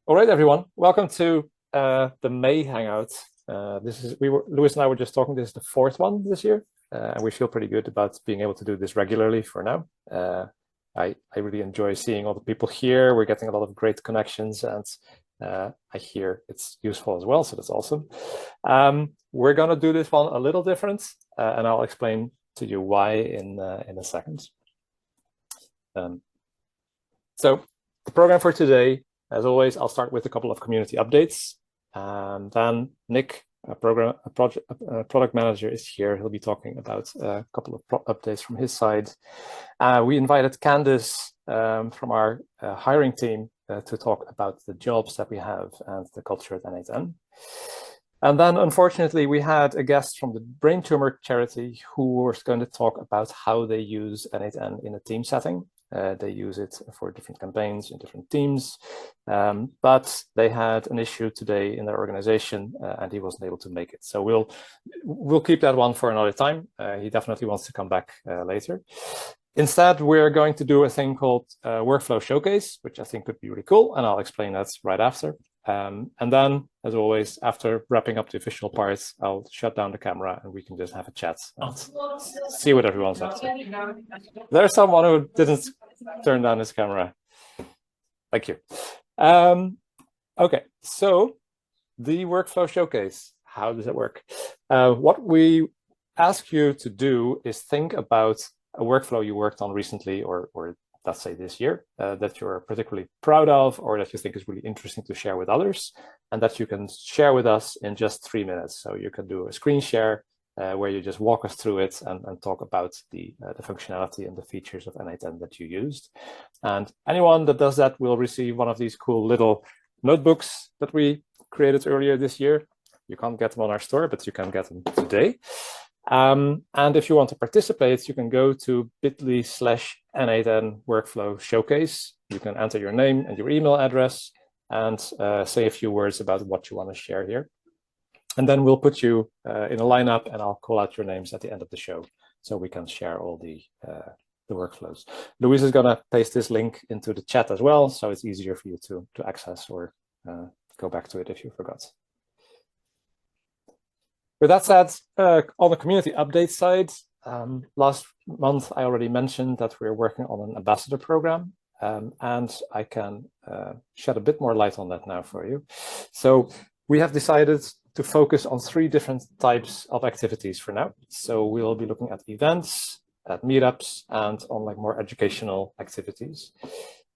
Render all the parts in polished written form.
All right, everyone. Welcome to the May Hangout. Louis and I were just talking. This is the fourth one this year, and we feel pretty good about being able to do this regularly for now. I really enjoy seeing all the people here. We're getting a lot of great connections, and I hear it's useful as well. So that's awesome. We're gonna do this one a little different, and I'll explain to you why in a second. So the program for today. As always, I'll start with a couple of community updates, and then Nick, product manager, is here. He'll be talking about a couple of updates from his side. We invited Candice from our hiring team to talk about the jobs that we have and the culture at N8N. And then, unfortunately, we had a guest from the Brain Tumor charity who was going to talk about how they use N8N in a team setting. They use it for different campaigns in different teams, but they had an issue today in their organization, and he wasn't able to make it. So we'll keep that one for another time. He definitely wants to come back later. Instead, we're going to do a thing called Workflow Showcase, which I think could be really cool, and I'll explain that right after. And then, as always, after wrapping up the official parts, I'll shut down the camera and we can just have a chat and see what everyone's up to. There's someone who didn't turn down his camera. Thank you. Okay, so the Workflow Showcase, how does it work? What we ask you to do is think about a workflow you worked on recently, or let's say this year, that you're particularly proud of, or that you think is really interesting to share with others, and that you can share with us in just 3 minutes. So you can do a screen share where you just walk us through it and talk about the functionality and the features of N8N that you used. And anyone that does that will receive one of these cool little notebooks that we created earlier this year. You can't get them on our store, but you can get them today. And if you want to participate, you can go to bit.ly/N8N Workflow Showcase. You can enter your name and your email address and say a few words about what you want to share here. And then we'll put you in a lineup, and I'll call out your names at the end of the show so we can share all the workflows. Louise is going to paste this link into the chat as well, so it's easier for you to access or go back to it if you forgot. With that said, on the community update side, last month I already mentioned that we're working on an ambassador program, and I can shed a bit more light on that now for you. So we have decided to focus on 3 different types of activities for now. So we'll be looking at events, at meetups, and on like more educational activities.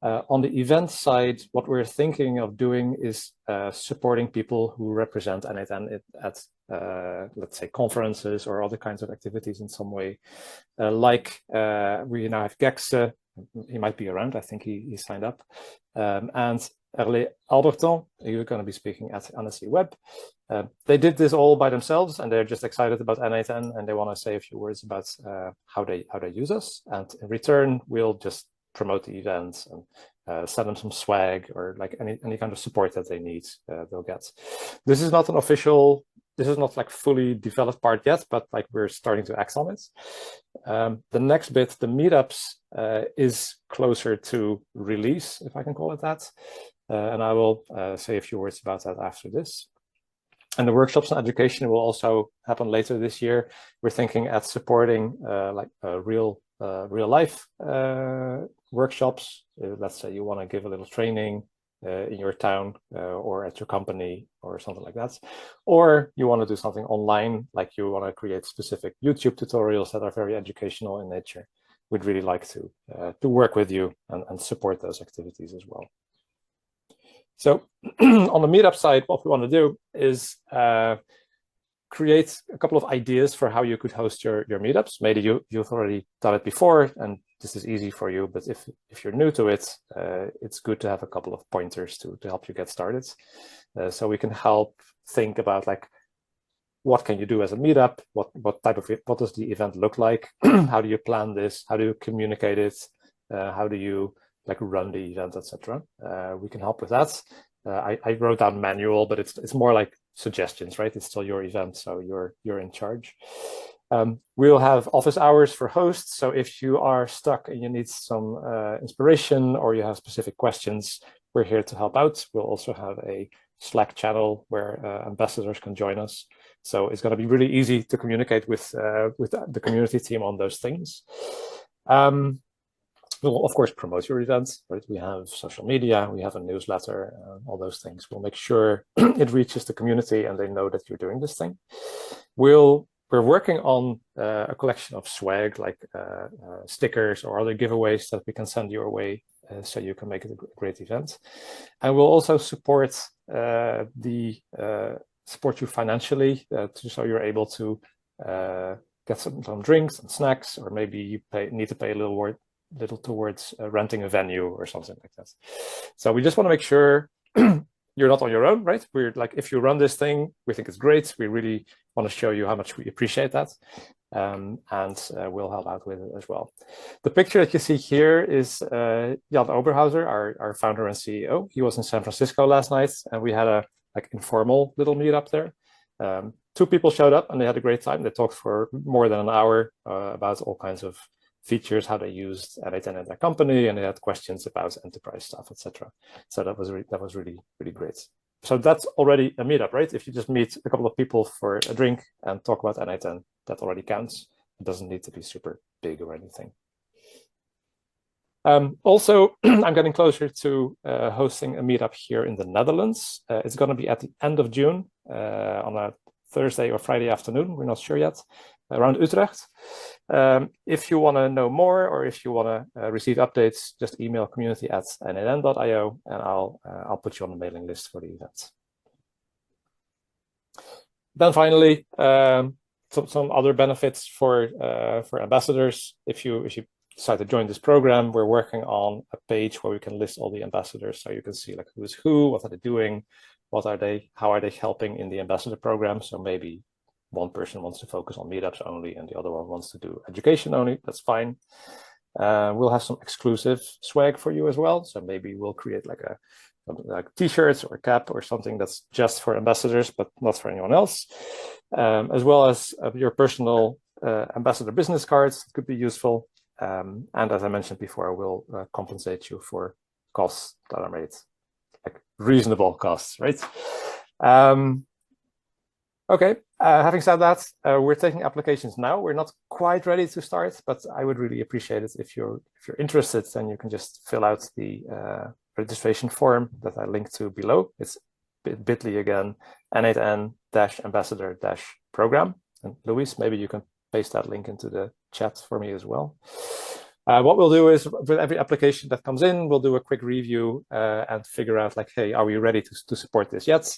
On the event side, what we're thinking of doing is supporting people who represent N8N at let's say conferences or other kinds of activities in some way. We now have Gexe, he might be around, I think he signed up, and Herlé Alberton, you're going to be speaking at Annecy Web. They did this all by themselves, and they're just excited about N8N, and they want to say a few words about how they use us. And in return, we'll just promote the events and send them some swag or like any kind of support that they need, they'll get. This is not an official, this is not like fully developed part yet, but like we're starting to act on it. The next bit, the meetups, is closer to release, if I can call it that. And I will say a few words about that after this. And the workshops and education will also happen later this year. We're thinking at supporting real life workshops. Let's say you want to give a little training in your town or at your company or something like that. Or you want to do something online, like you want to create specific YouTube tutorials that are very educational in nature. We'd really like to work with you and support those activities as well. So on the meetup side, what we want to do is create a couple of ideas for how you could host your meetups. Maybe you've already done it before and this is easy for you, but if you're new to it, it's good to have a couple of pointers to help you get started. So we can help think about like, what can you do as a meetup? What does the event look like? How do you plan this? How do you communicate it? How do you like run the event, etc.? We can help with that. I wrote down manual, but it's more like suggestions, right? It's still your event, so you're in charge. We'll have office hours for hosts. So if you are stuck and you need some inspiration or you have specific questions, we're here to help out. We'll also have a Slack channel where ambassadors can join us. So it's going to be really easy to communicate with the community team on those things. We'll, of course, promote your events, right? We have social media, we have a newsletter, all those things. We'll make sure it reaches the community and they know that you're doing this thing. We're working on a collection of swag, like stickers or other giveaways that we can send your way so you can make it a great event. And we'll also support support you financially so you're able to get some drinks and snacks, or maybe you need to pay a little towards renting a venue or something like that. So we just want to make sure you're not on your own, right? We're like, if you run this thing, we think it's great. We really want to show you how much we appreciate that. And we'll help out with it as well. The picture that you see here is Jan Oberhauser, our founder and CEO. He was in San Francisco last night, and we had a informal little meetup there. 2 people showed up and they had a great time. They talked for more than an hour about all kinds of features, how they used N8N in their company, and they had questions about enterprise stuff, etc. So that was really great. So that's already a meetup, right? If you just meet a couple of people for a drink and talk about N8N, that already counts. It doesn't need to be super big or anything. Also, I'm getting closer to hosting a meetup here in the Netherlands. It's going to be at the end of June on a Thursday or Friday afternoon. We're not sure yet, around Utrecht. If you want to know more, or if you want to receive updates, just email community@n8n.io and I'll put you on the mailing list for the event. Then finally, some other benefits for ambassadors. If you decide to join this program, we're working on a page where we can list all the ambassadors, so you can see like who's who, what are they doing, how are they helping in the ambassador program. So maybe one person wants to focus on meetups only and the other one wants to do education only. That's fine. We'll have some exclusive swag for you as well. So maybe we'll create like t-shirts or a cap or something that's just for ambassadors, but not for anyone else. As well as your personal ambassador business cards could be useful. And as I mentioned before, we'll compensate you for costs that are made, like reasonable costs, right? Okay, having said that, we're taking applications now. We're not quite ready to start, but I would really appreciate it if you're interested, then you can just fill out the registration form that I linked to below. It's bit.ly again, N8N-ambassador-program. And Luis, maybe you can paste that link into the chat for me as well. What we'll do is, with every application that comes in, we'll do a quick review and figure out, like, hey, are we ready to support this yet?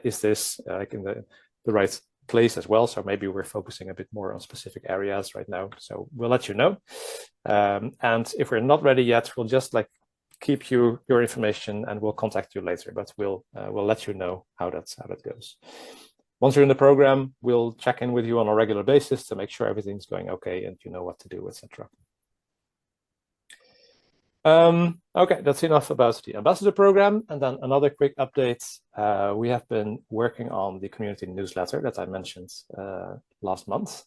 Is this like in the right place as well? So maybe we're focusing a bit more on specific areas right now. So we'll let you know. And if we're not ready yet, we'll just like keep your information and we'll contact you later. But we'll let you know how that goes. Once you're in the program, we'll check in with you on a regular basis to make sure everything's going okay and you know what to do, etc. Okay, that's enough about the ambassador program. And then another quick update. We have been working on the community newsletter that I mentioned last month.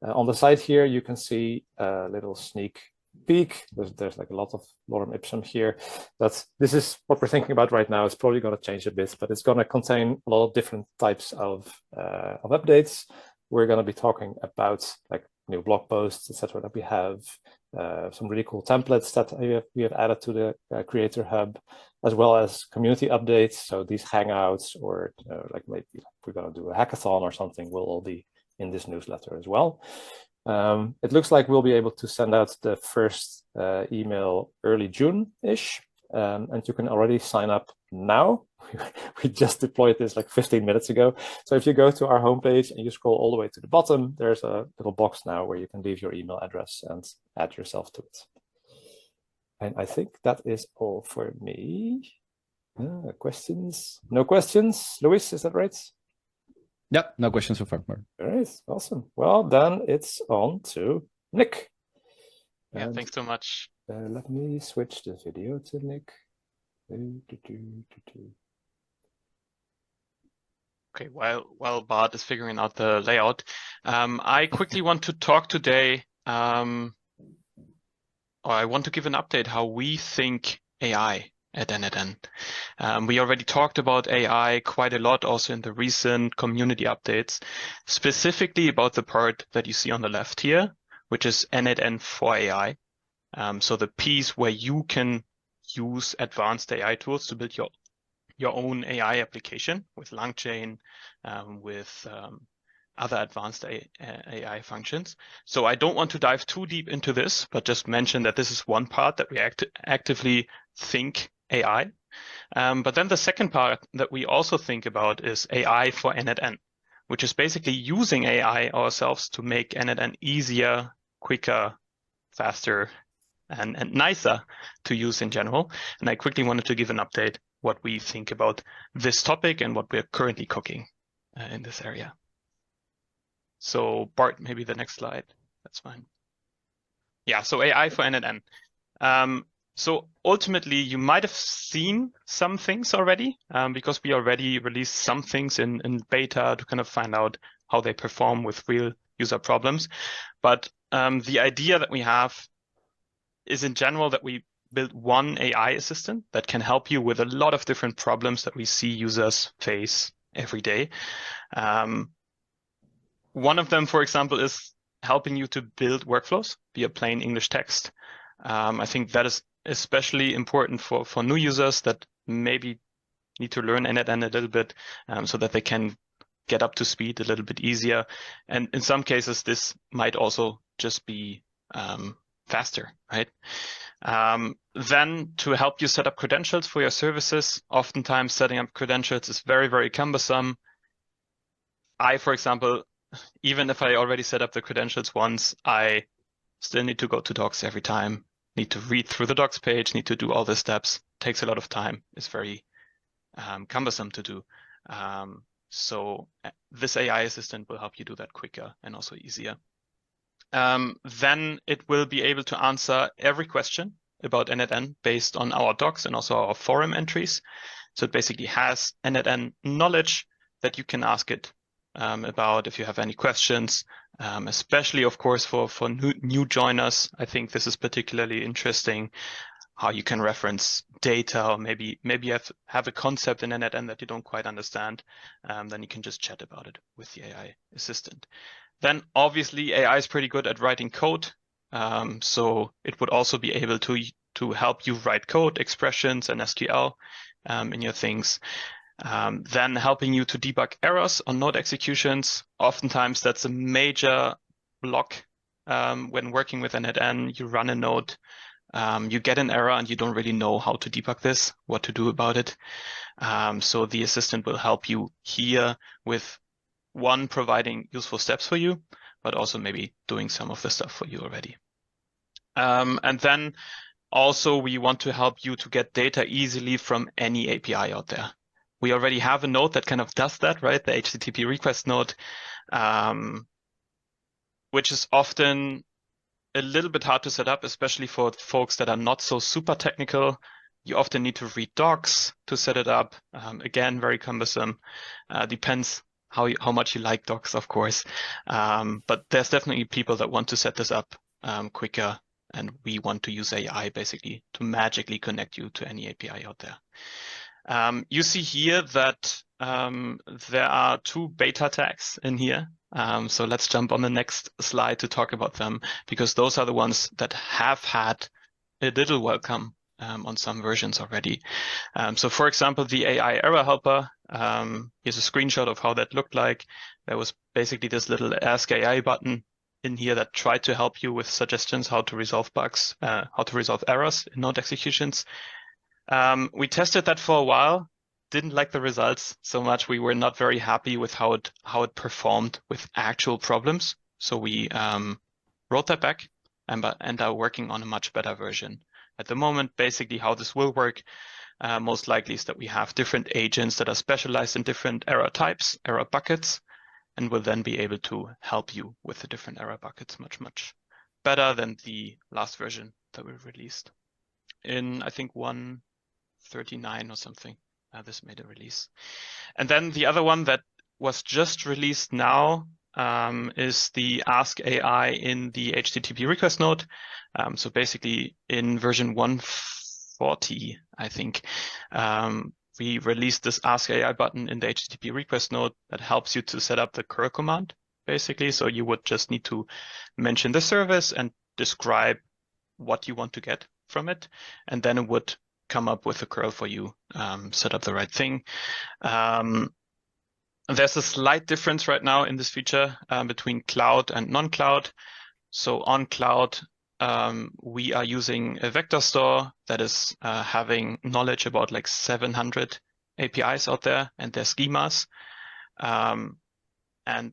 On the side here, you can see a little sneak peek. There's like a lot of lorem ipsum here. This is what we're thinking about right now. It's probably going to change a bit, but it's going to contain a lot of different types of updates. We're going to be talking about like new blog posts, etc. that we have, some really cool templates that we have added to the Creator Hub, as well as community updates. So these Hangouts, or like maybe we're going to do a hackathon or something, will all be in this newsletter as well. It looks like we'll be able to send out the first email early June-ish, and you can already sign up now. We just deployed this like 15 minutes ago. So if you go to our homepage and you scroll all the way to the bottom, there's a little box now where you can leave your email address and add yourself to it. And I think that is all for me. Questions? No questions? Luis, is that right? Yep, no questions so far. All right, awesome. Well, then it's on to Nick. Yeah, thanks so much. Let me switch the video to Nick. Okay, while Bart is figuring out the layout, I quickly want to talk today, or I want to give an update how we think AI at NetN. We already talked about AI quite a lot also in the recent community updates, specifically about the part that you see on the left here, which is NetN for AI. So the piece where you can use advanced AI tools to build your own AI application with LangChain, with other advanced AI functions. So I don't want to dive too deep into this, but just mention that this is one part that we actively think AI. But then the second part that we also think about is AI for NetN, which is basically using AI ourselves to make NetN easier, quicker, faster, and nicer to use in general. And I quickly wanted to give an update what we think about this topic and what we're currently cooking in this area. So Bart, maybe the next slide. That's fine. Yeah, so AI for NetN. So ultimately, you might have seen some things already because we already released some things in beta to kind of find out how they perform with real user problems. But the idea that we have is in general that we build one AI assistant that can help you with a lot of different problems that we see users face every day. One of them, for example, is helping you to build workflows via plain English text. I think that is especially important for new users that maybe need to learn NetN a little bit so that they can get up to speed a little bit easier. And in some cases, this might also just be faster, right? Then to help you set up credentials for your services, oftentimes setting up credentials is very, very cumbersome. I, for example, even if I already set up the credentials once, I still need to go to docs every time, need to read through the docs page, need to do all the steps, takes a lot of time, it's very cumbersome to do. So this AI assistant will help you do that quicker and also easier. Then it will be able to answer every question about NetN based on our docs and also our forum entries. So it basically has NetN knowledge that you can ask it about if you have any questions, especially, of course, for new joiners. I think this is particularly interesting, how you can reference data, or maybe you have a concept in NetN that you don't quite understand. Then you can just chat about it with the AI assistant. Then obviously AI is pretty good at writing code. So it would also be able to help you write code, expressions, and SQL in your things. Then helping you to debug errors on node executions. Oftentimes that's a major block when working with NetN. You run a node, you get an error and you don't really know how to debug this, what to do about it. So the assistant will help you here with one, providing useful steps for you, but also maybe doing some of the stuff for you already. And then also we want to help you to get data easily from any API out there. We already have a node that kind of does that, right? The HTTP request node, which is often a little bit hard to set up, especially for folks that are not so super technical. You often need to read docs to set it up. Again, very cumbersome. Depends how much you like docs, of course. But there's definitely people that want to set this up quicker, and we want to use AI basically to magically connect you to any API out there. You see here that there are 2 beta tags in here. So let's jump on the next slide to talk about them, because those are the ones that have had a little welcome on some versions already. So for example, the AI error helper, here's a screenshot of how that looked like. There was basically this little Ask AI button in here that tried to help you with suggestions how to resolve bugs, how to resolve errors in node executions. We tested that for a while, didn't like the results so much. We were not very happy with how it performed with actual problems. So we wrote that back and are working on a much better version. At the moment, basically how this will work, most likely is that we have different agents that are specialized in different error types, error buckets, and will then be able to help you with the different error buckets much, much better than the last version that we released. In, I think, 1.39 or something, this made a release. And then the other one that was just released now is the Ask AI in the HTTP request node. So basically in version 1.4 2040, I think, we released this Ask AI button in the HTTP request node that helps you to set up the curl command, basically. So you would just need to mention the service and describe what you want to get from it, and then it would come up with a curl for you, set up the right thing. There's a slight difference right now in this feature between cloud and non-cloud. So on cloud, we are using a vector store that is having knowledge about like 700 APIs out there and their schemas. And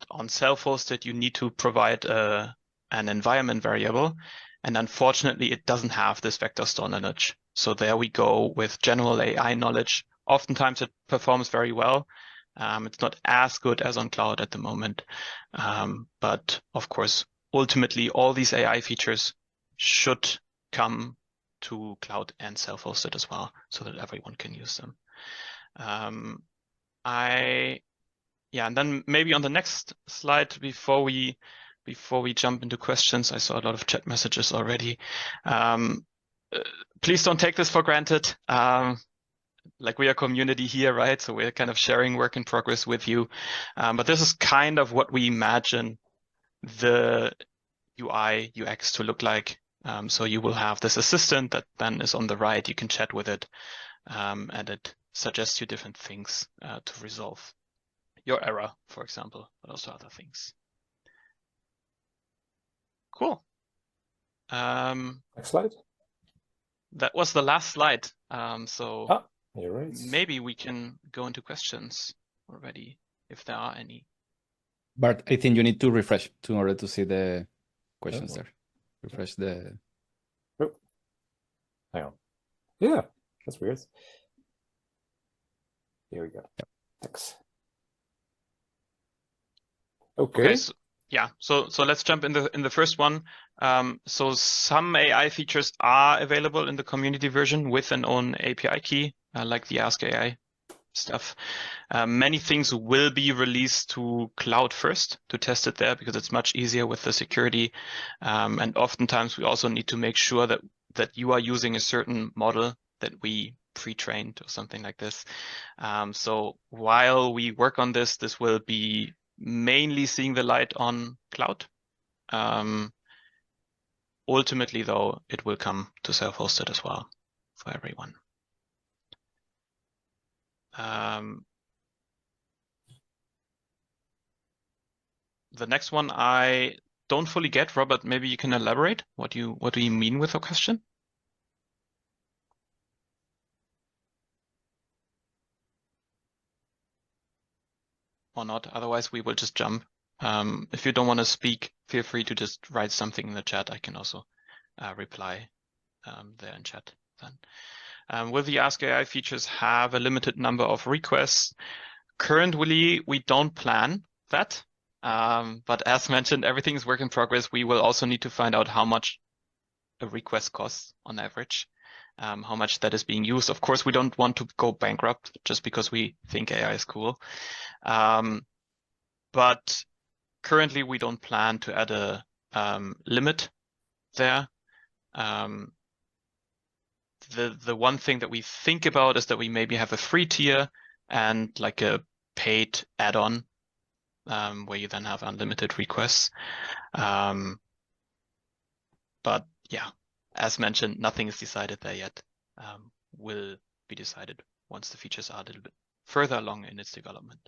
on self-hosted, you need to provide an environment variable. And unfortunately, it doesn't have this vector store knowledge. So there we go with general AI knowledge. Oftentimes it performs very well. It's not as good as on cloud at the moment. But of course, ultimately, all these AI features should come to cloud and self-hosted as well, so that everyone can use them. And then maybe on the next slide, before we jump into questions, I saw a lot of chat messages already. Please don't take this for granted. Like we are a community here, right? So we're kind of sharing work in progress with you. But this is kind of what we imagine the UI, UX to look like. So you will have this assistant that then is on the right. You can chat with it, and it suggests you different things to resolve your error, for example, but also other things. Cool. Next slide. That was the last slide. So you're right. Maybe we can go into questions already, if there are any. Bart, I think you need to refresh in order to see the questions there. Refresh the... Oh. Hang on. Yeah, that's weird. Here we go. Yep. Thanks. Okay. So let's jump in the first one. So some AI features are available in the community version with an own API key, like the Ask AI stuff. Many things will be released to cloud first to test it there because it's much easier with the security. And oftentimes we also need to make sure that you are using a certain model that we pre-trained or something like this. So while we work on this will be mainly seeing the light on cloud. Ultimately, though, it will come to self-hosted as well for everyone. The next one I don't fully get. Robert, maybe you can elaborate. What do you mean with the question? Or not? Otherwise, we will just jump. If you don't want to speak, feel free to just write something in the chat. I can also reply there in chat then. Will the Ask AI features have a limited number of requests? Currently, we don't plan that. But as mentioned, everything is work in progress. We will also need to find out how much a request costs on average, how much that is being used. Of course, we don't want to go bankrupt just because we think AI is cool. But currently, we don't plan to add a limit there. The one thing that we think about is that we maybe have a free tier and like a paid add-on where you then have unlimited requests. But yeah, as mentioned, nothing is decided there yet. Will be decided once the features are a little bit further along in its development.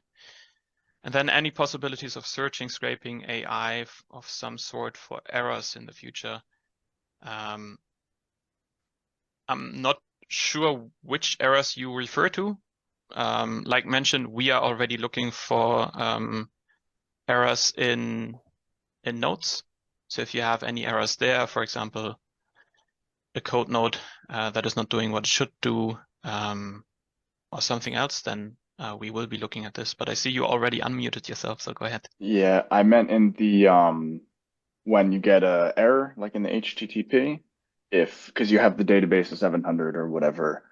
And then any possibilities of searching, scraping AI of some sort for errors in the future. I'm not sure which errors you refer to. Like mentioned, we are already looking for errors in nodes. So if you have any errors there, for example, a code node that is not doing what it should do, or something else, then we will be looking at this. But I see you already unmuted yourself, so go ahead. Yeah, I meant in the when you get a error, like in the HTTP, because you have the database of 700 or whatever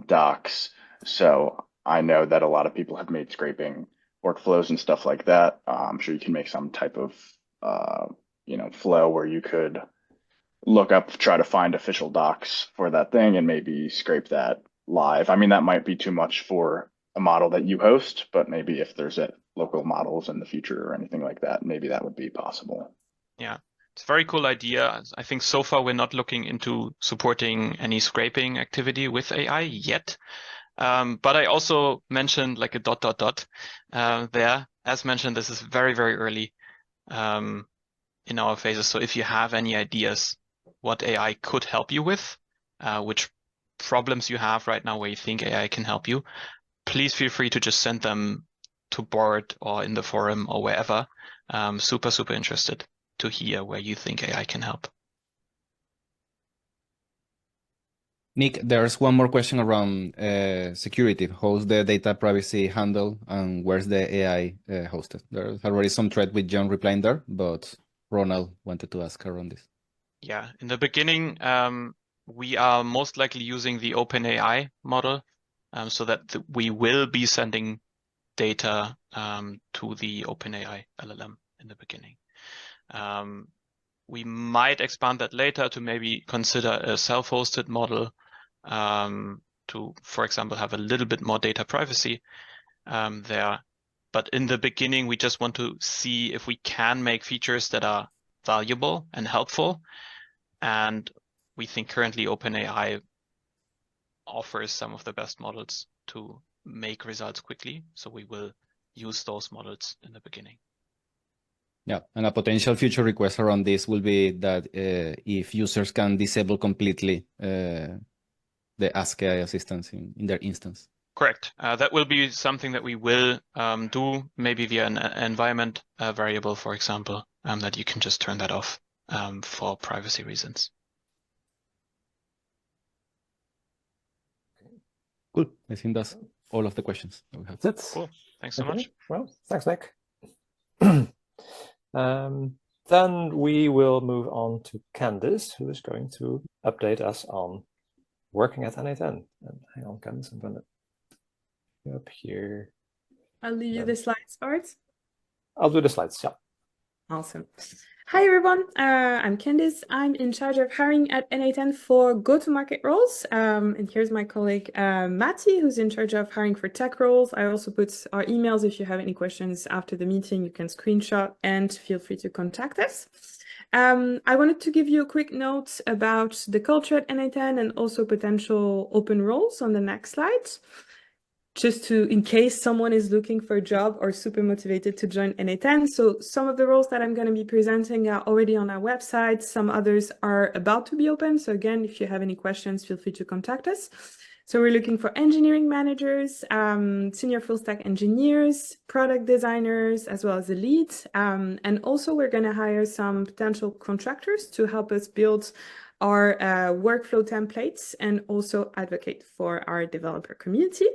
docs. So I know that a lot of people have made scraping workflows and stuff like that. I'm sure you can make some type of flow where you could look up, try to find official docs for that thing and maybe scrape that live. I mean, that might be too much for a model that you host, but maybe if there's local models in the future or anything like that, maybe that would be possible. Yeah, it's a very cool idea. I think so far we're not looking into supporting any scraping activity with AI yet. But I also mentioned like a ... there. As mentioned, this is very, very early in our phases. So if you have any ideas what AI could help you with, which problems you have right now where you think AI can help you, please feel free to just send them to board or in the forum or wherever. Super, super interested to hear where you think AI can help. Nick, there's one more question around security. How's the data privacy handled and where's the AI hosted? There's already some thread with John replying there, but Ronald wanted to ask around this. Yeah, in the beginning, we are most likely using the OpenAI model so that we will be sending data to the OpenAI LLM in the beginning. We might expand that later to maybe consider a self-hosted model to, for example, have a little bit more data privacy there. But in the beginning, we just want to see if we can make features that are valuable and helpful. And we think currently OpenAI offers some of the best models to make results quickly. So we will use those models in the beginning. Yeah, and a potential future request around this will be that if users can disable completely the Ask AI assistance in their instance. Correct. That will be something that we will do, maybe via an environment variable, for example, that you can just turn that off for privacy reasons. Cool. I think that's all of the questions that we have. That's Cool. Thanks so much. Well, thanks, Nick. Then we will move on to Candice, who is going to update us on working at N8N. And hang on, Candice, I'm going to go up here. I'll leave you the slides, Art. I'll do the slides, yeah. Awesome. Hi, everyone. I'm Candice. I'm in charge of hiring at N8N for go-to-market roles. And here's my colleague, Matti, who's in charge of hiring for tech roles. I also put our emails. If you have any questions after the meeting, you can screenshot and feel free to contact us. I wanted to give you a quick note about the culture at N8N and also potential open roles on the next slide. Just in case someone is looking for a job or super motivated to join N8N. So some of the roles that I'm going to be presenting are already on our website. Some others are about to be open. So again, if you have any questions, feel free to contact us. So we're looking for engineering managers, senior full stack engineers, product designers, as well as a lead. And also we're going to hire some potential contractors to help us build our workflow templates and also advocate for our developer community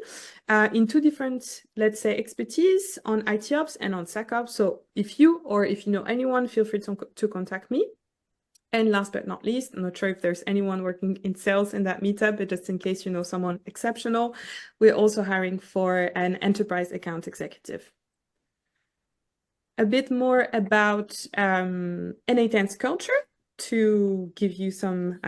in two different, let's say, expertise on IT ops and on SecOps. So if you know anyone, feel free to contact me. And last but not least, I'm not sure if there's anyone working in sales in that meetup, but just in case you know someone exceptional, we're also hiring for an enterprise account executive. A bit more about N8N's culture, to give you some,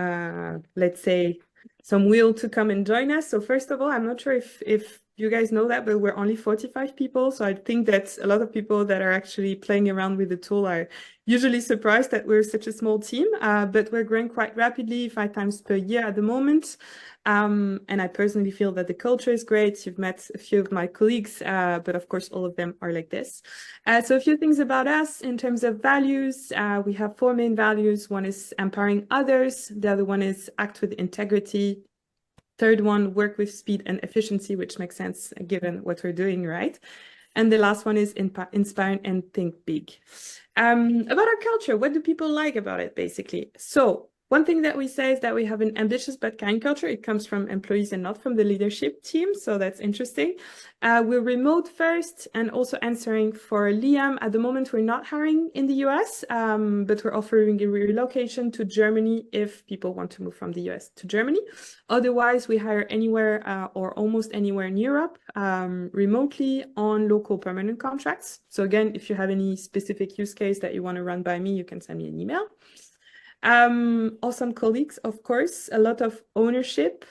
let's say, some will to come and join us. So first of all, I'm not sure if you guys know that, but we're only 45 people. So I think that a lot of people that are actually playing around with the tool are usually surprised that we're such a small team, but we're growing quite rapidly, 5 times per year at the moment. And I personally feel that the culture is great. You've met a few of my colleagues, but of course, all of them are like this. So a few things about us in terms of values. We have 4 main values. One is empowering others. The other one is act with integrity. Third one, work with speed and efficiency, which makes sense given what we're doing, right? And the last one is inspire and think big. About our culture, what do people like about it, basically? So one thing that we say is that we have an ambitious but kind culture. It comes from employees and not from the leadership team. So that's interesting. We're remote first and also answering for Liam. At the moment, we're not hiring in the US, but we're offering a relocation to Germany if people want to move from the US to Germany. Otherwise, we hire anywhere or almost anywhere in Europe, remotely on local permanent contracts. So again, if you have any specific use case that you want to run by me, you can send me an email. Awesome colleagues, of course, a lot of ownership,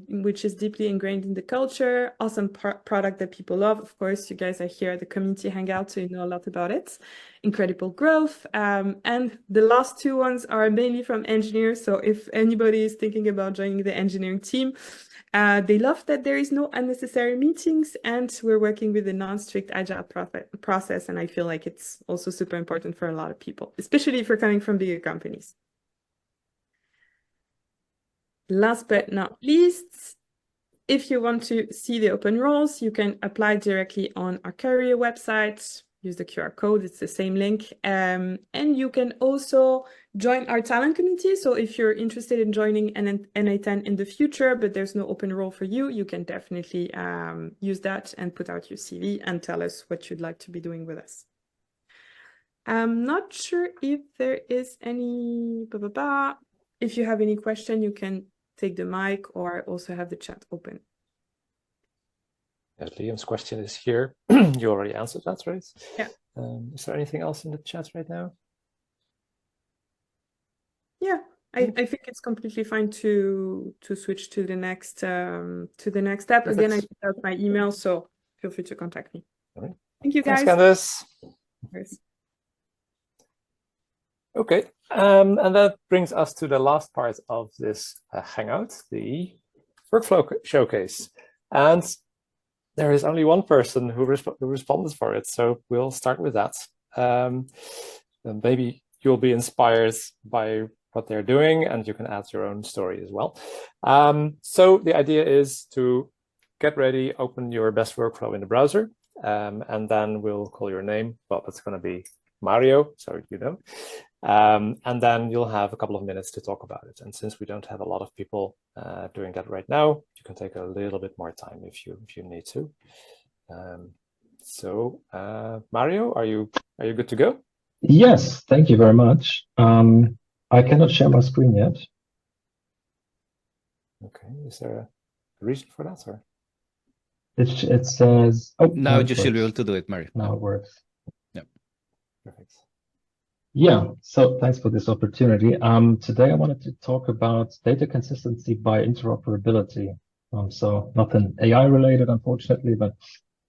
which is deeply ingrained in the culture. Awesome product that people love. Of course, you guys are here at the community hangout, so you know a lot about it. Incredible growth. And the last two ones are mainly from engineers. So if anybody is thinking about joining the engineering team, they love that there is no unnecessary meetings, and we're working with a non-strict agile process. And I feel like it's also super important for a lot of people, especially if you're coming from bigger companies. Last but not least, if you want to see the open roles, you can apply directly on our career website. Use the QR code, it's the same link. And you can also join our talent community. So if you're interested in joining an NA10 in the future, but there's no open role for you, you can definitely use that and put out your CV and tell us what you'd like to be doing with us. I'm not sure if there is any, if you have any question, you can take the mic or also have the chat open. Yeah, Liam's question is here. You already answered that, right? Yeah. Is there anything else in the chat right now? Yeah, I think it's completely fine to switch to the next step. Perfect. Again, I put out my email, so feel free to contact me. All right. Thank you, guys. Thanks, Candice. Okay, and that brings us to the last part of this Hangout, the workflow showcase. And there is only one person who responded for it, so we'll start with that. And maybe you'll be inspired by what they're doing, and you can add your own story as well. So the idea is to get ready, open your best workflow in the browser, and then we'll call your name. Well, it's going to be Mario, so you know. And then you'll have a couple of minutes to talk about it. And since we don't have a lot of people doing that right now, you can take a little bit more time if you need to. Mario, are you good to go? Yes, thank you very much. I cannot share my screen yet. Okay, is there a reason for that, or? It says, oh, now you should be able to do it, Mario. Now it works. Yep. Perfect. Yeah, so thanks for this opportunity. Today I wanted to talk about data consistency by interoperability. So nothing AI related, unfortunately, but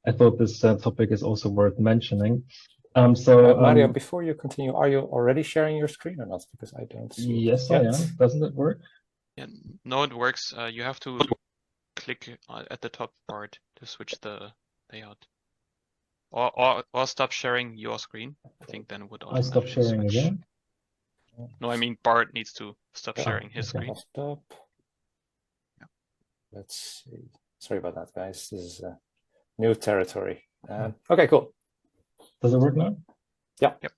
I thought this topic is also worth mentioning. Mario, before you continue, are you already sharing your screen or not? Because I don't see it. Yes, I am. Doesn't it work? Yeah, no, it works. You have to click at the top part to switch the layout. Or stop sharing your screen. I think then it would automatically stop sharing switch. again? No, I mean Bart needs to stop sharing his screen. Stop. Yeah. Let's see. Sorry about that, guys. This is new territory. Okay, cool. Does it work now? Yeah. Yep.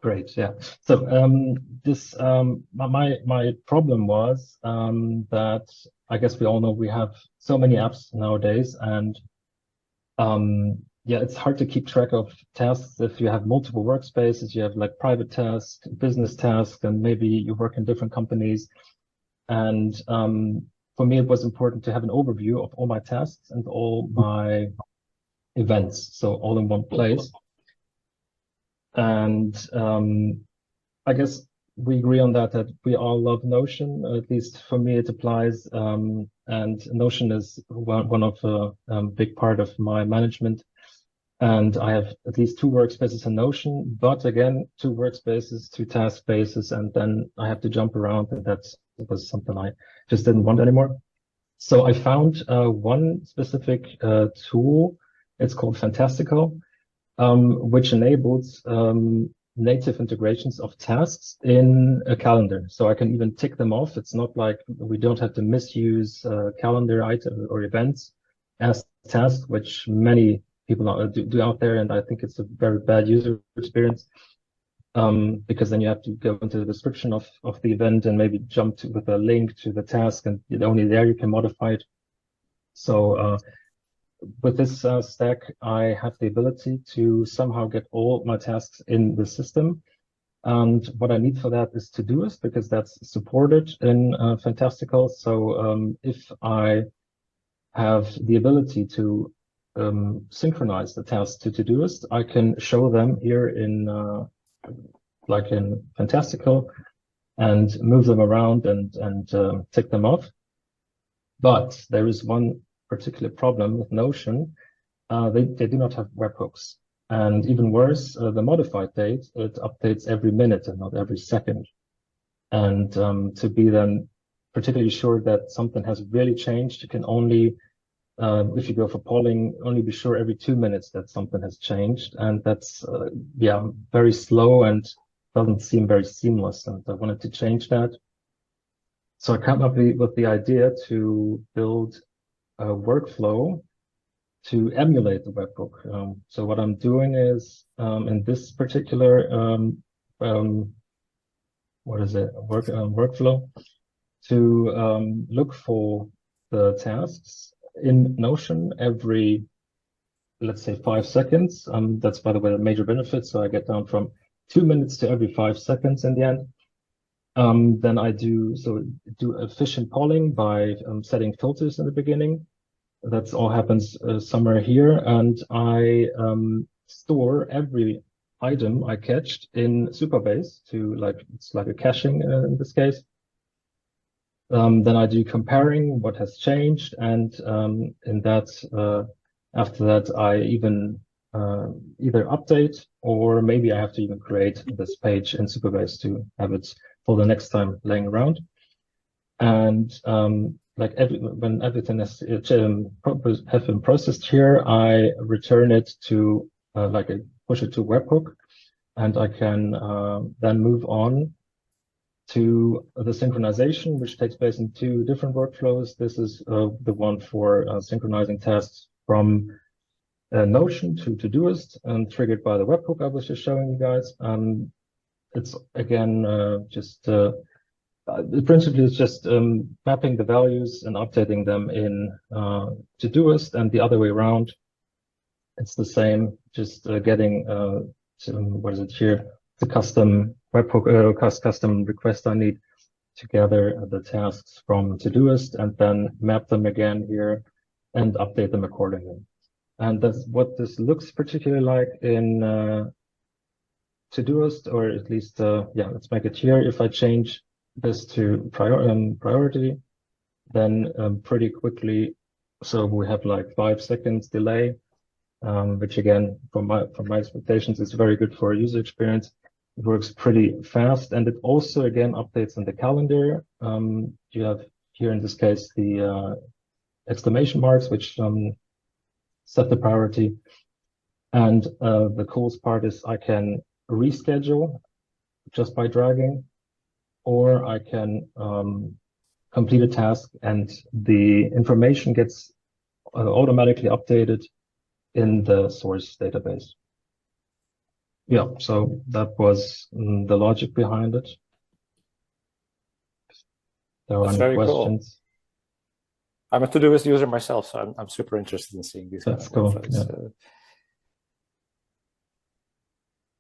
Great. Yeah. So this my problem was that I guess we all know we have so many apps nowadays, and yeah, it's hard to keep track of tasks if you have multiple workspaces. You have like private tasks, business tasks, and maybe you work in different companies. And for me, it was important to have an overview of all my tasks and all my events, so all in one place. And I guess we agree on that we all love Notion. At least for me, it applies. And Notion is one of a big part of my management. And I have at least 2 workspaces in Notion, but again, 2 workspaces, 2 task bases, and then I have to jump around, and that was something I just didn't want anymore. So I found one specific tool. It's called Fantastical, which enables native integrations of tasks in a calendar. So I can even tick them off. It's not like we don't have to misuse calendar items or events as tasks, which many people do out there, and I think it's a very bad user experience because then you have to go into the description of the event and maybe jump with a link to the task, and only there you can modify it. So with this stack, I have the ability to somehow get all my tasks in the system. And what I need for that is Todoist, because that's supported in Fantastical. So if I have the ability to synchronize the tasks to Todoist, I can show them here in like in Fantastical. and move them around and tick them off. But there is one particular problem with Notion. They do not have webhooks. And even worse, the modified date, it updates every minute and not every second. And to be then particularly sure that something has really changed, you can only, if you go for polling, only be sure every 2 minutes that something has changed. And that's, yeah, very slow and doesn't seem very seamless. And I wanted to change that. So I came up with the idea to build a workflow to emulate the webhook. So what I'm doing is, in this particular, workflow, to look for the tasks in Notion every, let's say, 5 seconds. That's, by the way, a major benefit. So I get down from 2 minutes to every 5 seconds in the end. Then I do efficient polling by setting filters in the beginning. That's all happens somewhere here, and I store every item I catched in Supabase to it's like a caching in this case. Then I do comparing what has changed, and in that after that I even either update, or maybe I have to even create this page in Supabase to have it for the next time laying around. And when everything has been processed here, I return it to I push it to webhook, and I can then move on to the synchronization, which takes place in 2 different workflows. This is the one for synchronizing tasks from Notion to Todoist, and triggered by the webhook I was just showing you guys. It's again just principally it's just mapping the values and updating them in Todoist, and the other way around. It's the same, just getting what is it here? The custom webhook custom request I need to gather the tasks from Todoist and then map them again here and update them accordingly. And that's what this looks particularly like in Todoist, or at least yeah, let's make it here. If I change this to priority, then pretty quickly, so we have like 5 seconds delay, which again, from my expectations, is very good for user experience. It works pretty fast, and it also again updates in the calendar. You have here in this case the exclamation marks, which set the priority. And the coolest part is I can reschedule just by dragging, or I can complete a task and the information gets automatically updated in the source database. Yeah, so that was the logic behind it. There are That's any very questions? Cool. I'm a Todoist user myself, so I'm super interested in seeing these. That's cool. Yeah.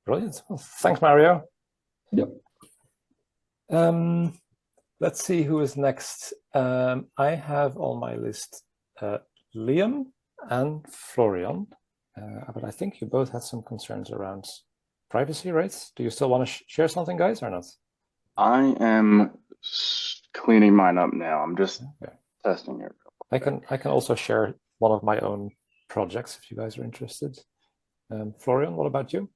Brilliant. Well, thanks, Mario. Yep. Let's see who is next. I have on my list Liam and Florian, but I think you both had some concerns around privacy, right? Do you still want to share something, guys, or not? I am cleaning mine up now. I'm just testing it. I can also share one of my own projects if you guys are interested. Florian, what about you?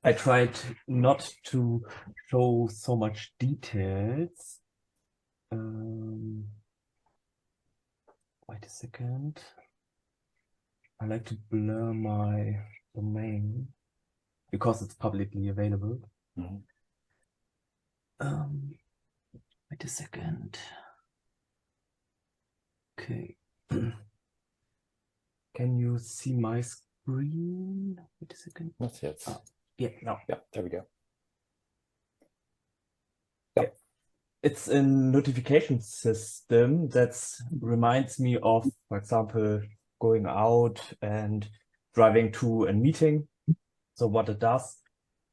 I tried not to show so much details. Wait a second. I like to blur my domain because it's publicly available. Mm-hmm. Wait a second. Okay. Can you see my screen? Wait a second. Not yet. Yeah, no. Yeah, there we go. Yeah. It's a notification system that reminds me of, for example, going out and driving to a meeting. So what it does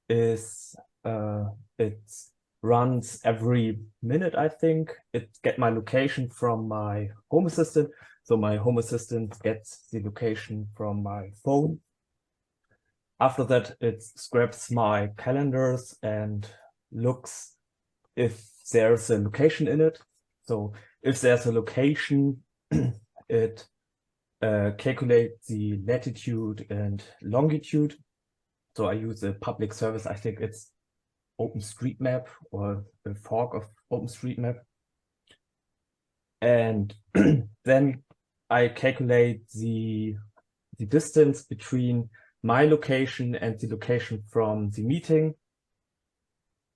is it runs every minute, I think. It gets my location from my Home Assistant. So my Home Assistant gets the location from my phone. After that, it scraps my calendars and looks if there's a location in it. So if there's a location, it calculates the latitude and longitude. So I use a public service. I think it's OpenStreetMap or a fork of OpenStreetMap. And then I calculate the distance between my location and the location from the meeting.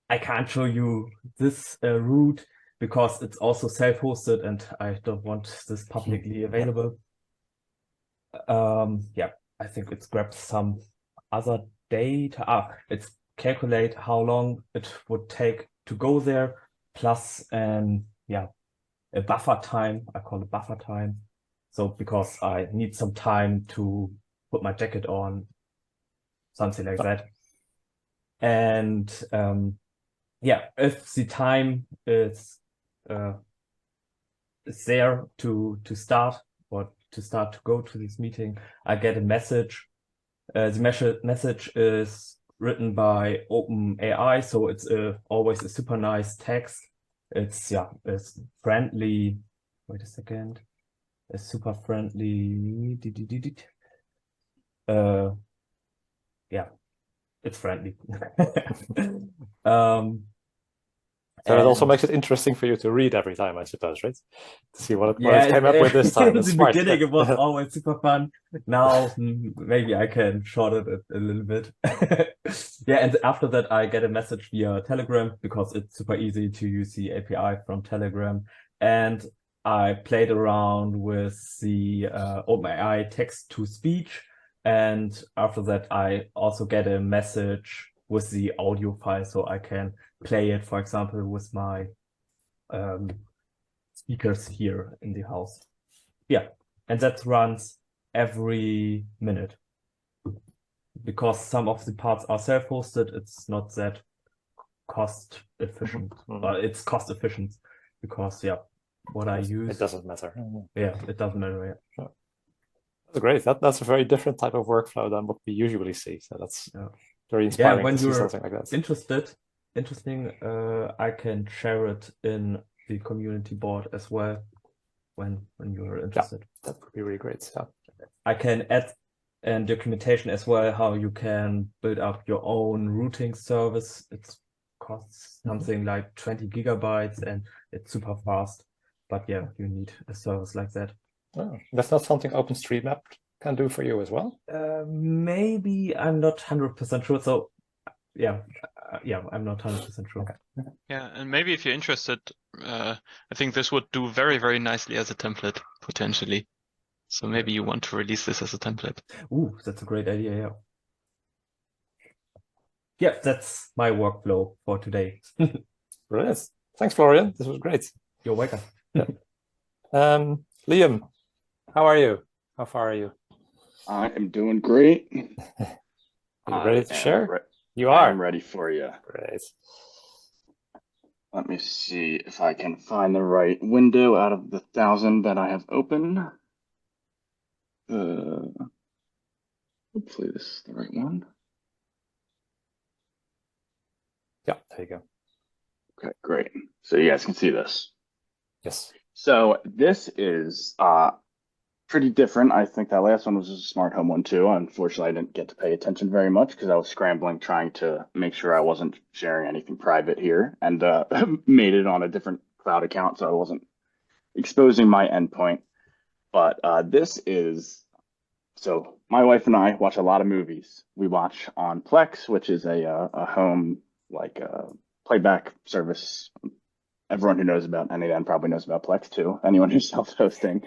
I can't show you this route because it's also self-hosted and I don't want this publicly available. Yeah, I think it's grabbed some other data. It's calculate how long it would take to go there, plus yeah, a buffer time. I call it buffer time. So because I need some time to put my jacket on, something like that. And yeah, if the time is there to start or to go to this meeting, I get a message. The message is written by OpenAI, so it's always a super nice text. It's friendly. Wait a second. It's super friendly. Yeah, it's friendly. So it also makes it interesting for you to read every time, I suppose, right? To see what Yeah, it came up with this time. in the beginning, it was always super fun. Now, maybe I can shorten it a little bit. Yeah, and after that, I get a message via Telegram because it's super easy to use the API from Telegram. And I played around with the OpenAI text-to-speech. And after that, I also get a message with the audio file, so I can play it, for example, with my speakers here in the house. Yeah, and that runs every minute. Because some of the parts are self-hosted, it's not that cost efficient. It's cost efficient because, yeah, what I use... It doesn't matter. Yeah, it doesn't matter, yeah. That's great. That's a very different type of workflow than what we usually see. So that's very inspiring when to see you're something like that. Interesting, I can share it in the community board as well when you're interested. Yeah, that would be really great. Yeah. I can add and documentation as well how you can build up your own routing service. It costs something like 20 gigabytes and it's super fast. But yeah, you need a service like that. Oh, that's not something OpenStreetMap can do for you as well? Maybe, I'm not 100% sure. So yeah, I'm not 100% sure. Okay. Yeah, and maybe if you're interested, I think this would do very, very nicely as a template, potentially. So maybe you want to release this as a template. Ooh, that's a great idea, yeah. Yeah, that's my workflow for today. Brilliant. Thanks, Florian. This was great. You're welcome. Liam, how are you? How far are you? I am doing great. Are you ready to share? You I are. am ready for you. Great. Let me see if I can find the right window out of the 1,000 that I have open. Hopefully this is the right one. Yeah, there you go. Okay, great. So you guys can see this. Yes. So this is pretty different. I think that last one was a smart home one too. Unfortunately, I didn't get to pay attention very much because I was scrambling trying to make sure I wasn't sharing anything private here and made it on a different cloud account so I wasn't exposing my endpoint. But this is, so my wife and I watch a lot of movies. We watch on Plex, which is a home like playback service. Everyone who knows about any of them probably knows about Plex too. Anyone who's self-hosting.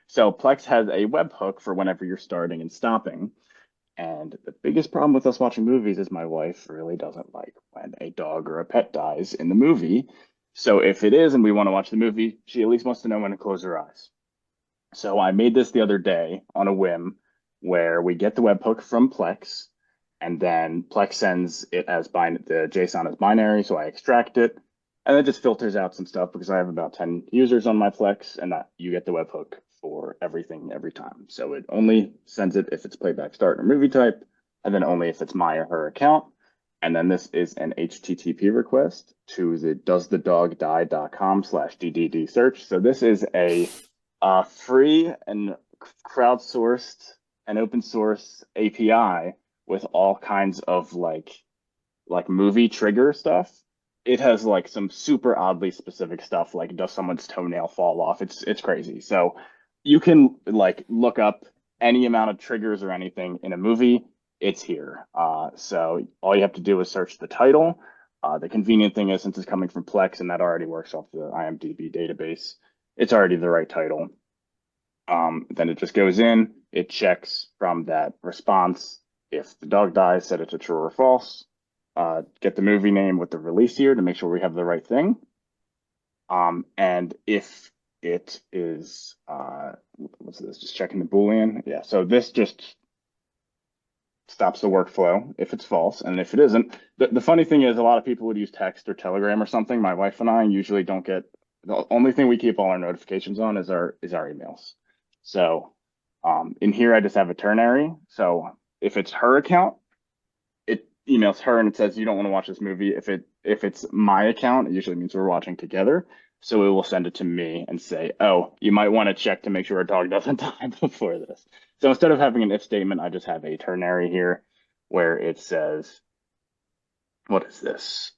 So Plex has a webhook for whenever you're starting and stopping. And the biggest problem with us watching movies is my wife really doesn't like when a dog or a pet dies in the movie. So if it is and we want to watch the movie, she at least wants to know when to close her eyes. So I made this the other day on a whim where we get the webhook from Plex and then Plex sends it as the JSON as binary. So I extract it and it just filters out some stuff because I have about 10 users on my Plex and that you get the webhook for everything every time. So it only sends it if it's playback start or movie type, and then only if it's my or her account. And then this is an HTTP request to the doesthedogdie.com/DDD search. So this is a free and crowdsourced and open source API with all kinds of like movie trigger stuff. It has like some super oddly specific stuff, like does someone's toenail fall off? It's crazy. So you can like look up any amount of triggers or anything in a movie. It's here. So all you have to do is search the title. The convenient thing is, since it's coming from Plex and that already works off the IMDb database, it's already the right title. Then it just goes in, it checks from that response if the dog dies, set it to true or false. Get the movie name with the release year to make sure we have the right thing. And if it is, what's this, just checking the Boolean? Yeah, so this just stops the workflow if it's false. And if it isn't, the funny thing is a lot of people would use text or Telegram or something. My wife and I usually don't get, the only thing we keep all our notifications on is our emails. So in here, I just have a ternary. So if it's her account, it emails her and it says, you don't want to watch this movie. If it's my account, it usually means we're watching together. So it will send it to me and say, oh, you might want to check to make sure a dog doesn't die before this. So instead of having an if statement, I just have a ternary here where it says, what is this?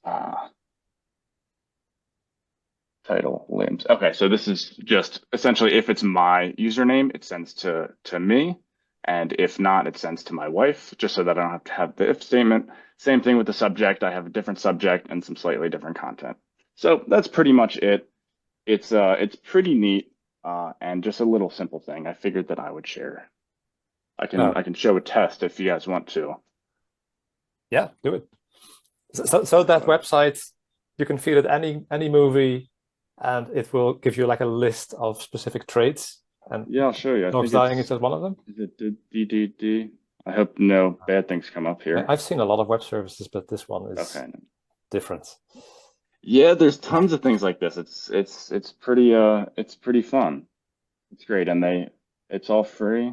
Title limbs. Okay, so this is just essentially if it's my username, it sends to me. And if not, it sends to my wife, just so that I don't have to have the if statement. Same thing with the subject. I have a different subject and some slightly different content. So that's pretty much it. It's pretty neat and just a little simple thing. I figured that I would share. I can show a test if you guys want to. Yeah, do it. So that website, you can feed it any movie, and it will give you like a list of specific traits. And yeah, I'll show you. Dogs Dying is just one of them. Is it DDD? I hope no bad things come up here. I've seen a lot of web services, but this one is different. Yeah, there's tons of things like this. It's pretty fun. It's great, and it's all free.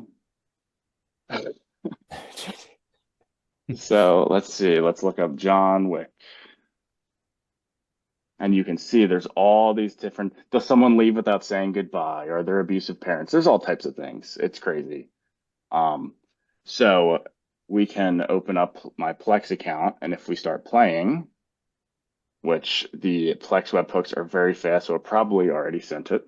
So let's see. Let's look up John Wick. And you can see there's all these different, does someone leave without saying goodbye? Are there abusive parents? There's all types of things. It's crazy. So we can open up my Plex account, and if we start playing, which the Plex webhooks are very fast, so it probably already sent it.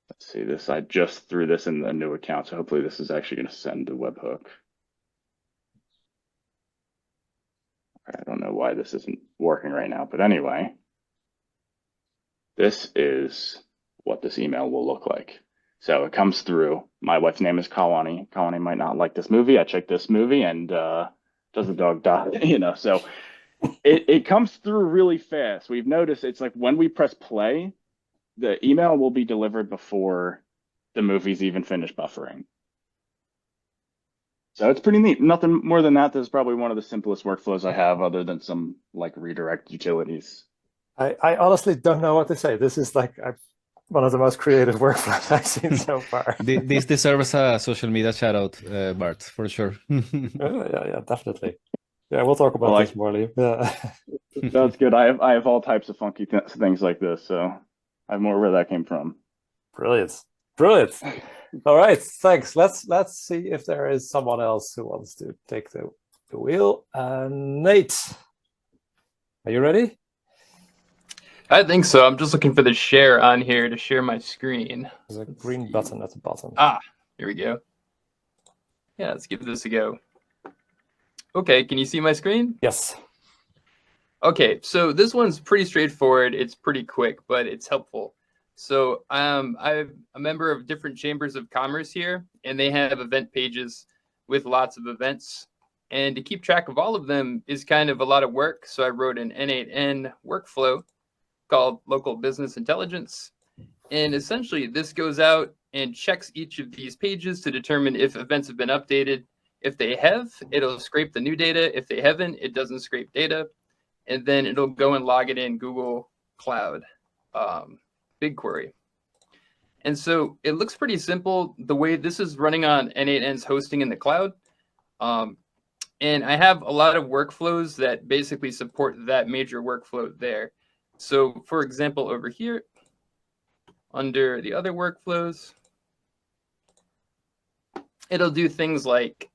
Let's see this. I just threw this in the new account, so hopefully this is actually going to send the webhook. I don't know why this isn't working right now, but anyway, this is what this email will look like. So it comes through. My wife's name is Kalani. Kalani might not like this movie. I checked this movie, and does the dog die? You know, so it comes through really fast. We've noticed it's like when we press play, the email will be delivered before the movie's even finished buffering. So it's pretty neat. Nothing more than that. This is probably one of the simplest workflows I have, other than some like redirect utilities. I honestly don't know what to say. This is like one of the most creative workflows I've seen so far. This deserves a social media shout out, Bart, for sure. Yeah, definitely. Yeah, we'll talk about this more, Liam. Yeah. That's good. I have all types of funky things like this, so I have more where that came from. Brilliant. All right, thanks. Let's see if there is someone else who wants to take the wheel. Nate, are you ready? I think so. I'm just looking for the share on here to share my screen. There's a green button at the bottom. Ah, here we go. Yeah, let's give this a go. Okay, can you see my screen? Yes. Okay, so this one's pretty straightforward. It's pretty quick, but it's helpful. So I'm a member of different chambers of commerce here, and they have event pages with lots of events. And to keep track of all of them is kind of a lot of work. So I wrote an N8N workflow called Local Business Intelligence. And essentially, this goes out and checks each of these pages to determine if events have been updated. If they have, it'll scrape the new data. If they haven't, it doesn't scrape data. And then it'll go and log it in Google Cloud BigQuery. And so it looks pretty simple. The way this is running on N8N's hosting in the cloud. And I have a lot of workflows that basically support that major workflow there. So for example, over here, under the other workflows, it'll do things like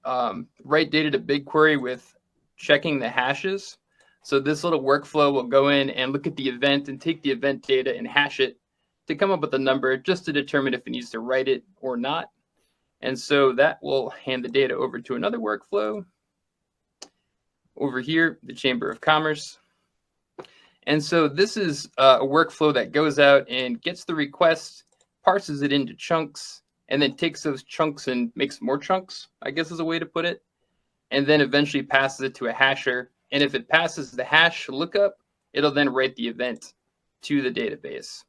write data to BigQuery with checking the hashes. So this little workflow will go in and look at the event and take the event data and hash it to come up with a number just to determine if it needs to write it or not. And so that will hand the data over to another workflow. Over here, the Chamber of Commerce. And so this is a workflow that goes out and gets the request, parses it into chunks, and then takes those chunks and makes more chunks, I guess is a way to put it, and then eventually passes it to a hasher. And if it passes the hash lookup, it'll then write the event to the database.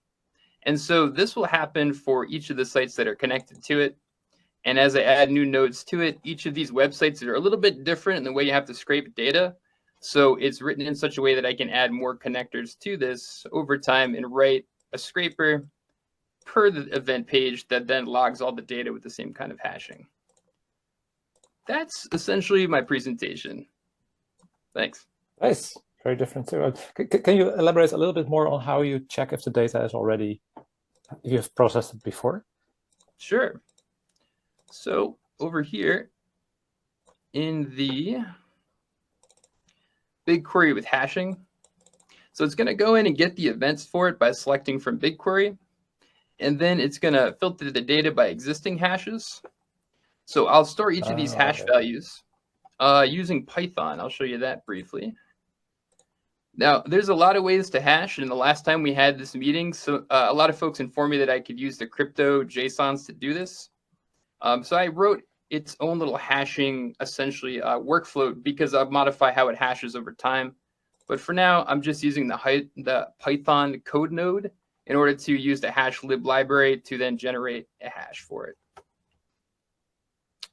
And so this will happen for each of the sites that are connected to it. And as I add new nodes to it, each of these websites are a little bit different in the way you have to scrape data. So it's written in such a way that I can add more connectors to this over time and write a scraper per the event page that then logs all the data with the same kind of hashing. That's essentially my presentation. Thanks. Nice. Very different too. Can you elaborate a little bit more on how you check if the data is already, you've processed it before? Sure. So over here in the BigQuery with hashing, so it's going to go in and get the events for it by selecting from BigQuery, and then it's going to filter the data by existing hashes. So I'll store each of these hash values using Python. I'll show you that briefly. Now, there's a lot of ways to hash, and the last time we had this meeting, so a lot of folks informed me that I could use the crypto JSONs to do this. So I wrote its own little hashing, essentially, workflow because I'll modify how it hashes over time. But for now, I'm just using the Python code node in order to use the hash lib library to then generate a hash for it.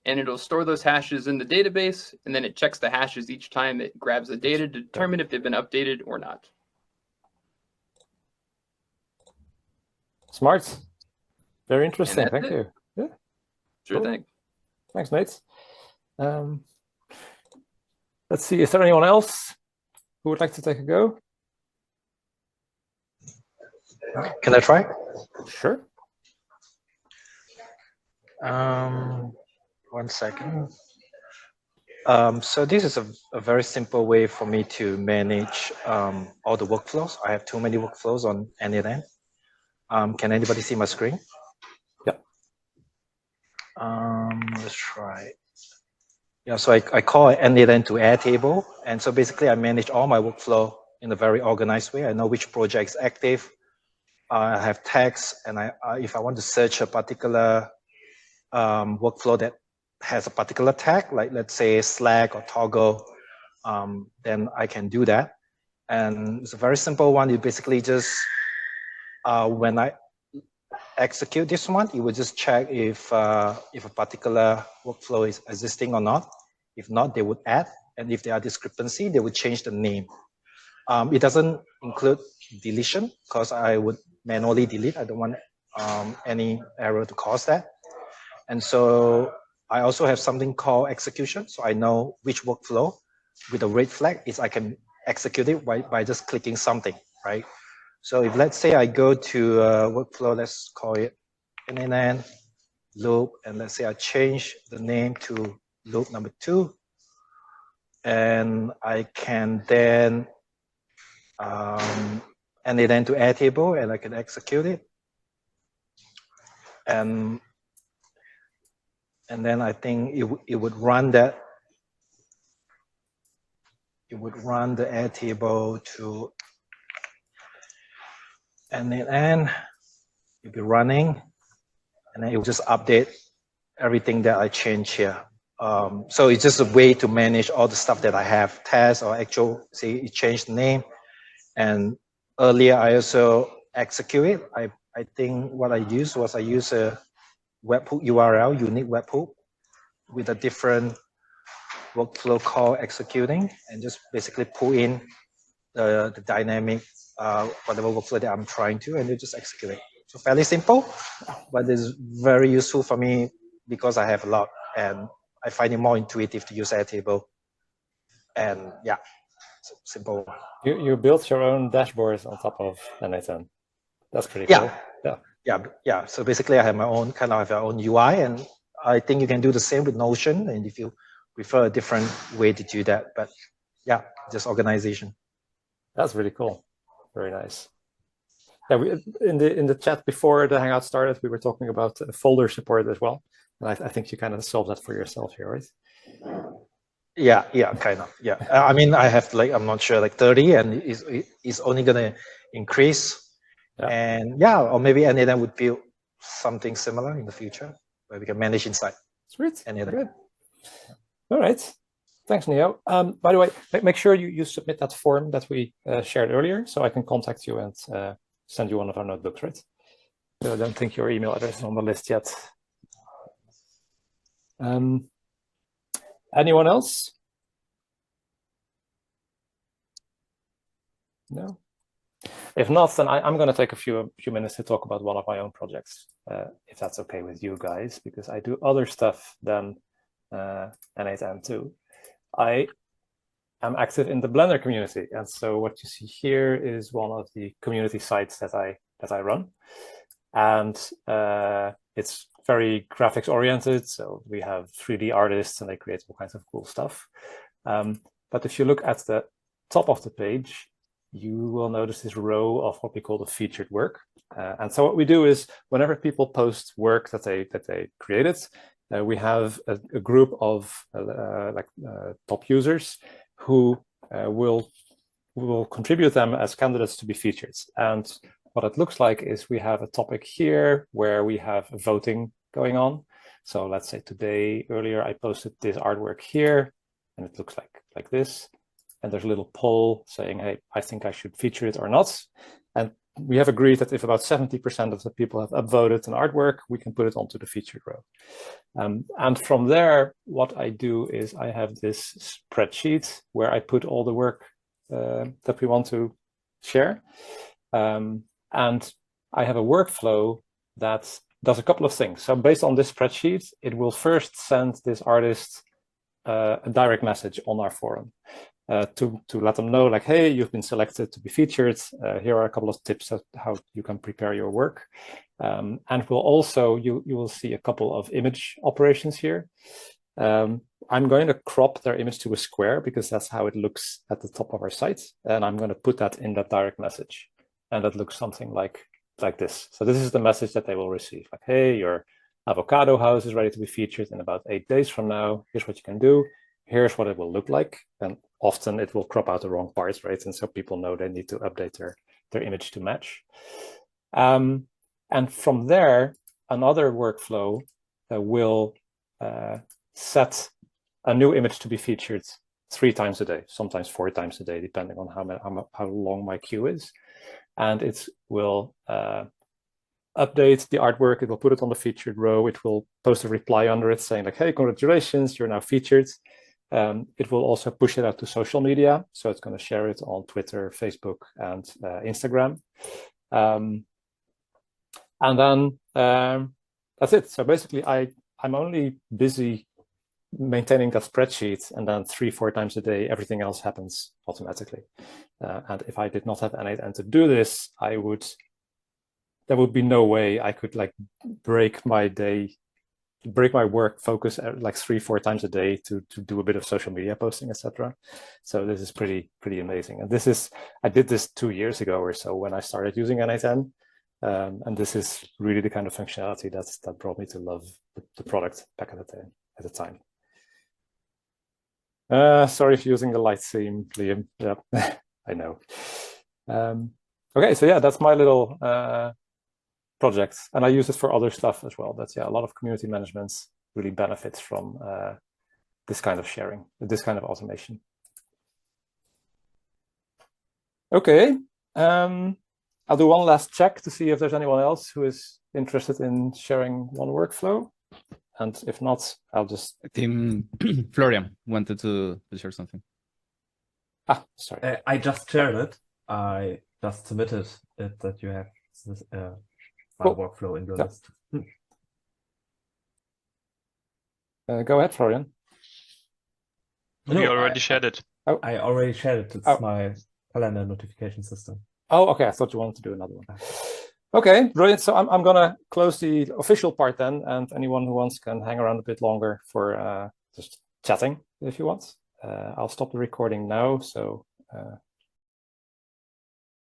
And it'll store those hashes in the database, and then it checks the hashes each time it grabs the data to determine if they've been updated or not. Smart. Very interesting. Thank you. Yeah. Sure thing. Thanks, Nate. Let's see, is there anyone else who would like to take a go? Can I try? Sure. 1 second. So this is a very simple way for me to manage all the workflows. I have too many workflows on end-to-end. Can anybody see my screen? Yeah. Let's try. Yeah, so I call it end-to-end to Airtable. And so basically I manage all my workflow in a very organized way. I know which project is active. I have tags, and if I want to search a particular workflow that has a particular tag, like let's say Slack or Toggle, then I can do that. And it's a very simple one. You basically just, when I execute this one, it will just check if a particular workflow is existing or not. If not, they would add. And if there are discrepancy, they would change the name. It doesn't include deletion because I would manually delete. I don't want any error to cause that. And so I also have something called execution. So I know which workflow with a red flag is I can execute it by just clicking something, right? So if let's say I go to a workflow, let's call it NNN loop, and let's say I change the name to loop number 2, and I can then NNN to Airtable, and I can execute it. And then I think it would run that. It would run the Airtable to NNN. It'll be running, and then it will just update everything that I change here. So it's just a way to manage all the stuff that I have, tests or actual, say it changed the name. And earlier I also execute it. I think what I used was I use a webhook URL, unique webhook, with a different workflow called executing, and just basically pull in the dynamic whatever workflow that I'm trying to, and you just execute it. So fairly simple, but it's very useful for me because I have a lot, and I find it more intuitive to use Airtable And yeah, simple. You built your own dashboards on top of n8n. That's pretty Yeah. cool. Yeah. So basically, I have my own UI, and I think you can do the same with Notion. And if you prefer a different way to do that, but yeah, just organization. That's really cool. Very nice. Yeah, in the chat before the Hangout started, we were talking about folder support as well, and I think you kind of solved that for yourself here, right? Yeah, kind of. Yeah, I mean, I have I'm not sure, 30, and it's only gonna increase. Yeah. And yeah, or maybe n8n would build something similar in the future where we can manage inside. Sweet. Good. All right. Thanks, Neo. By the way, make sure you submit that form that we shared earlier, so I can contact you and send you one of our notebooks, right? So I don't think your email address is on the list yet. Anyone else? No? If not, then I'm going to take a few minutes to talk about one of my own projects, if that's okay with you guys, because I do other stuff than n8n too. I am active in the Blender community, and so what you see here is one of the community sites that I run, and it's very graphics oriented. So we have 3D artists, and they create all kinds of cool stuff. But if you look at the top of the page, you will notice this row of what we call the featured work. And so what we do is whenever people post work that they created, we have a group of top users who will contribute them as candidates to be featured. And what it looks like is we have a topic here where we have voting going on. So let's say earlier I posted this artwork here, and it looks like this. And there's a little poll saying, hey, I think I should feature it or not. And we have agreed that if about 70% of the people have upvoted an artwork, we can put it onto the featured row. And from there, what I do is I have this spreadsheet where I put all the work that we want to share. And I have a workflow that does a couple of things. So based on this spreadsheet, it will first send this artist a direct message on our forum. To let them know, like, hey, you've been selected to be featured. Here are a couple of tips of how you can prepare your work. And we'll also, you will see a couple of image operations here. I'm going to crop their image to a square because that's how it looks at the top of our site. And I'm going to put that in that direct message. And that looks something like this. So this is the message that they will receive. Like, hey, your avocado house is ready to be featured in about 8 days from now. Here's what you can do. Here's what it will look like. And often it will crop out the wrong parts, right? And so people know they need to update their image to match. And from there, another workflow will set a new image to be featured 3 times a day, sometimes 4 times a day, depending on how long my queue is. And it will update the artwork. It will put it on the featured row. It will post a reply under it saying like, hey, congratulations, you're now featured. It will also push it out to social media. So it's going to share it on Twitter, Facebook, and Instagram. And then that's it. So basically, I'm only busy maintaining that spreadsheet, and then 3-4 times a day, everything else happens automatically. And if I did not have n8n to do this, there would be no way I could break my work focus like 3-4 times a day to do a bit of social media posting, etc. So this is pretty amazing. And I did this 2 years ago or so when I started using n8n. And this is really the kind of functionality that brought me to love the product back at the time. Sorry for using the light theme, Liam. Yeah, I know. Okay, so yeah, that's my little project, and I use it for other stuff as well. That's a lot of community management really benefits from this kind of sharing, this kind of automation. Okay, I'll do one last check to see if there's anyone else who is interested in sharing one workflow. And if not, I'll just... Team Florian wanted to share something. Sorry. I just shared it. I just submitted it that you have this Cool. workflow in your list. Go ahead, Florian. We already shared it. Oh. I already shared it. It's my calendar notification system. Oh, okay. I thought you wanted to do another one. Okay, brilliant. So I'm gonna close the official part then, and anyone who wants can hang around a bit longer for just chatting if you want. I'll stop the recording now. So